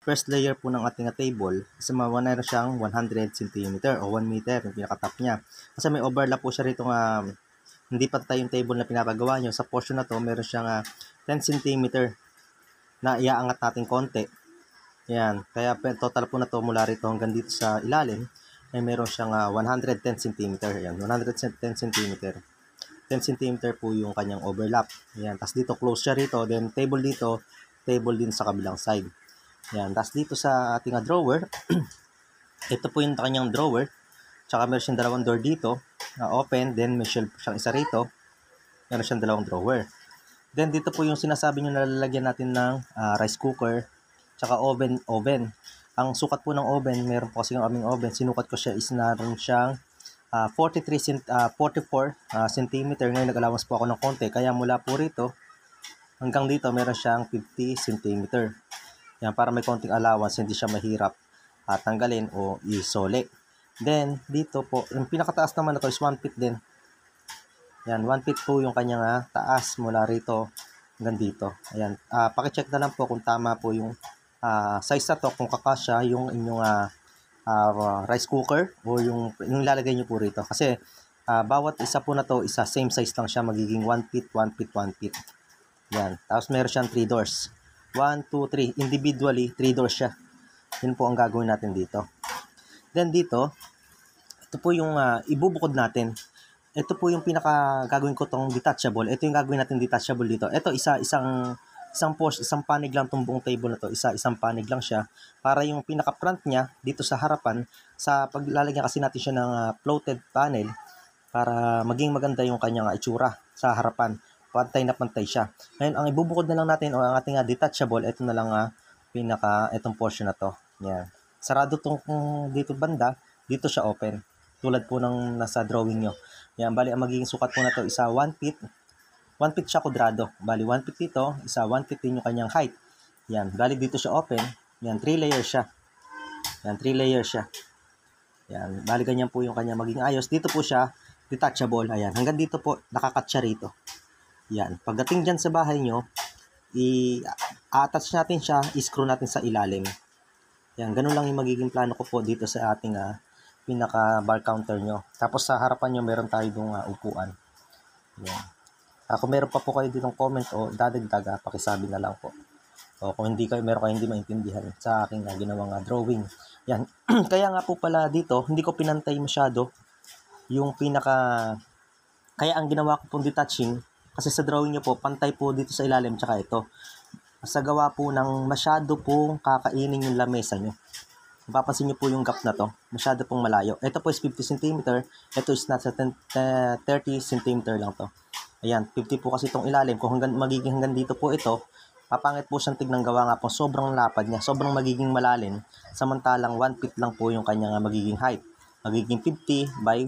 first layer po ng ating table, isa meron siyang 100 cm o 1 meter yung pinaka-top niya. Kasi may overlap po siya rito nga hindi patay yung table na pinapagawa nyo. Sa portion na to, meron siyang 10 cm na iaangat natin konti. Yan. Kaya total po na to mula rito hanggang dito sa ilalim ay meron siyang 110 cm. Yan, 110 cm. 10 cm po yung kanyang overlap. Yan. Tapos dito close siya rito. Then table dito, table din sa kabilang side. Yan. Tapos dito sa ating drawer, ito po yung kanyang drawer. Tsaka meron siyang dalawang door dito na open. Then may shelf siyang isa rito. Meron siyang dalawang drawer. Then dito po yung sinasabi nyo na lalagyan natin ng rice cooker. Tsaka oven. Ang sukat po ng oven, meron po kasi yung aming oven. Sinukat ko siya is naroon siyang 44 cm. Ngayon nag-allowance po ako ng konti. Kaya mula po rito hanggang dito meron siyang 50 cm. Yan, para may konting allowance, hindi siya mahirap tanggalin o isole. Then, dito po, yung pinakataas naman na to is 1 feet din. Yan, 1 feet po yung kanyang taas mula rito hanggang dito. Ayan, pakicheck na lang po kung tama po yung size na to, kung kakasya yung inyong rice cooker o yung lalagay nyo po rito. Kasi, bawat isa po na to, isa same size lang siya, magiging 1 feet, 1 feet, 1 feet. Yan, tapos meron siyang 3 doors. 1, 2, 3. Individually, 3 doors siya. Yun po ang gagawin natin dito. Then dito, ito po yung ibubukod natin. Ito po yung pinaka gagawin ko tong detachable. Ito yung gagawin natin detachable dito. Ito isang panig lang tong buong table na to. Isang panig lang siya. Para yung pinaka front niya dito sa harapan, sa paglalagyan kasi natin siya ng floated panel para maging maganda yung kanyang itsura sa harapan. Pantay na pantay siya. Ngayon, ang ibubukod na lang natin o ang ating detachable, ito na lang itong portion na to. Yan. Sarado tong dito banda, dito siya open. Tulad po ng nasa drawing nyo. Yan, bali, ang magiging sukat po na to isa 1 feet. 1 feet siya kwadrado. Bali, 1 feet dito, isa 1 feet din yung kanyang height. Yan, bali dito siya open. Yan, 3 layers siya. Yan, 3 layers siya. Yan, bali ganyan po yung kanyang magiging ayos. Dito po siya, detachable. Ayan, hanggang dito po, nakakat siya rito. Yan. Pagdating dyan sa bahay nyo, i-attach natin siya, i-screw natin sa ilalim. Yan. Ganun lang yung magiging plano ko po dito sa ating pinaka bar counter nyo. Tapos sa harapan nyo, meron tayo dong upuan. Yan. Kung meron pa po kayo ditong comment o dadagdag, pakisabi na lang po. O kung meron kayo hindi maintindihan sa aking ginawang drawing. Yan. Kaya nga po pala dito, hindi ko pinantay masyado yung kaya ang ginawa ko pong detaching, kasi sa drawing nyo po, pantay po dito sa ilalim, tsaka ito. Sa gawa po ng masyado pong kakainin yung lamesa nyo. Mapapansin nyo po yung gap na to, masyado pong malayo. Ito po is 50 cm, ito is nasa 30 cm lang to. Ayan, 50 po kasi itong ilalim. Kung magiging hanggang dito po ito, papangit po siyang tignan gawa nga po. Sobrang lapad niya, sobrang magiging malalim. Samantalang 1 feet lang po yung kanyang magiging height. Magiging 50 by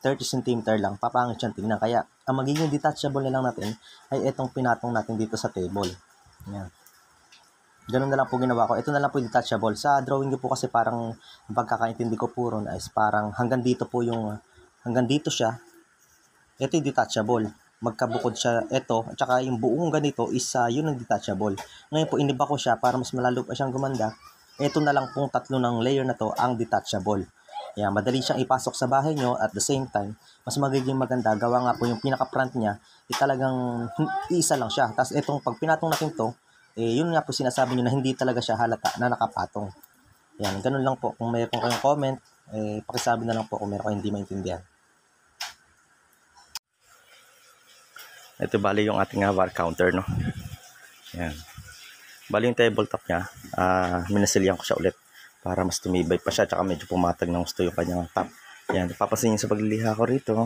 30 cm lang, papangit siyang tingnan. Kaya, ang magiging detachable na lang natin ay itong pinatong natin dito sa table. Yan. Ganun na lang po ginawa ko. Ito na lang po yung detachable. Sa drawing ko po kasi parang, ang pagkakaintindi ko po ron is parang hanggang dito po hanggang dito siya. Ito yung detachable. Magkabukod siya ito. At saka yung buong ganito is yun ang detachable. Ngayon po, iniba ko siya para mas malalo pa siyang gumanda. Ito na lang pong tatlo ng layer na to ang detachable. Yan, madali siyang ipasok sa bahay nyo at the same time, mas magiging maganda. Gawa nga po yung pinaka-front niya, talagang isa lang siya. Tapos itong pag pinatong natin to, yun nga po sinasabi nyo na hindi talaga siya halata na nakapatong. Yan, ganun lang po. Kung mayroon kayong comment, pakisabi na lang po kung mayroon kayong hindi maintindihan. Ito bali yung ating bar counter, no? Yan. Bali yung tabletop niya, minasilyan ko siya ulit para mas tumibay pa siya, tsaka medyo pumatag ng gusto yung kanyang top. Yan, papasin niyo sa pagliliha ko rito.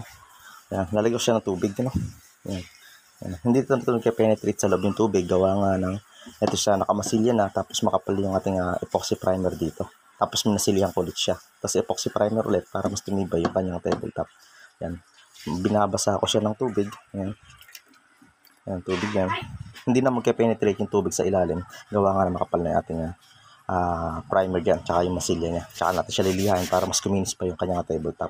Yan, lalagyan ko siya ng tubig, no? Yan. Yan. Hindi ito penetrate sa loob yung tubig, gawa nga ng ito siya nakamasilya na, tapos makapal yung ating epoxy primer dito. Tapos minasilyan ko ulit siya. Tapos epoxy primer ulit para mas tumibay yung kanyang tabletop. Yan. Binabasa ko siya ng tubig. Yan. Yan, tubig yan. Hindi na magke-penetrate yung tubig sa ilalim. Gawa nga na makapal na yung ating primer dyan, tsaka yung masilya niya. Tsaka natin siya lilihain para mas kuminis pa yung kanyang tabletop.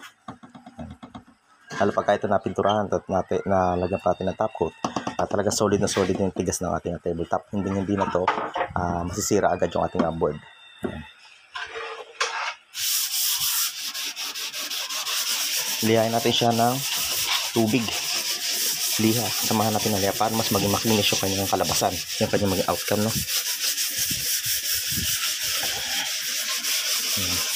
Lalo pagka ito napinturahan at nalagyan pa natin ng top coat, talagang solid na solid yung tigas ng ating tabletop. Hindi na to masisira agad yung ating board. Ayan. Lihain natin siya ng tubig. Liha. Samahan natin ng liha para mas maging makinis yung kanyang kalabasan. Yung kanyang maging outcome, no? Ayan.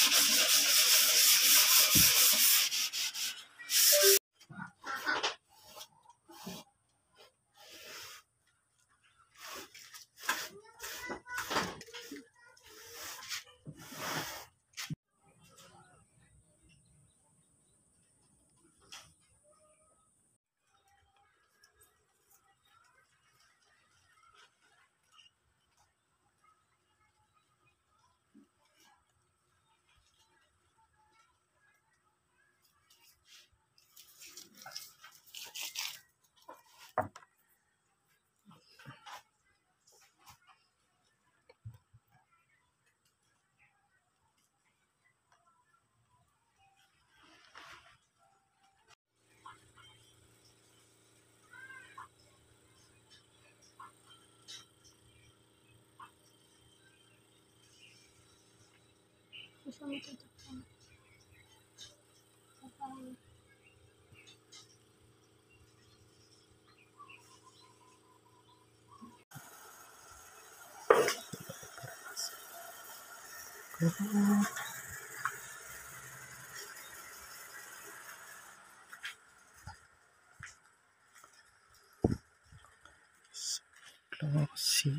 Glossy.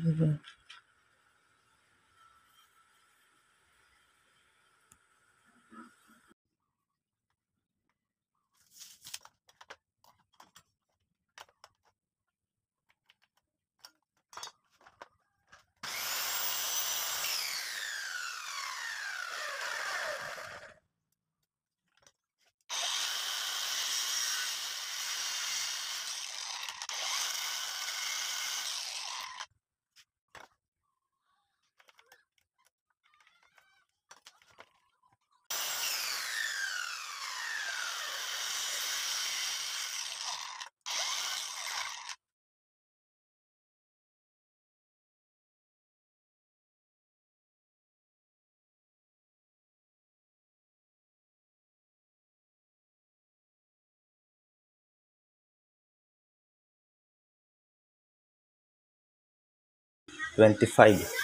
$25.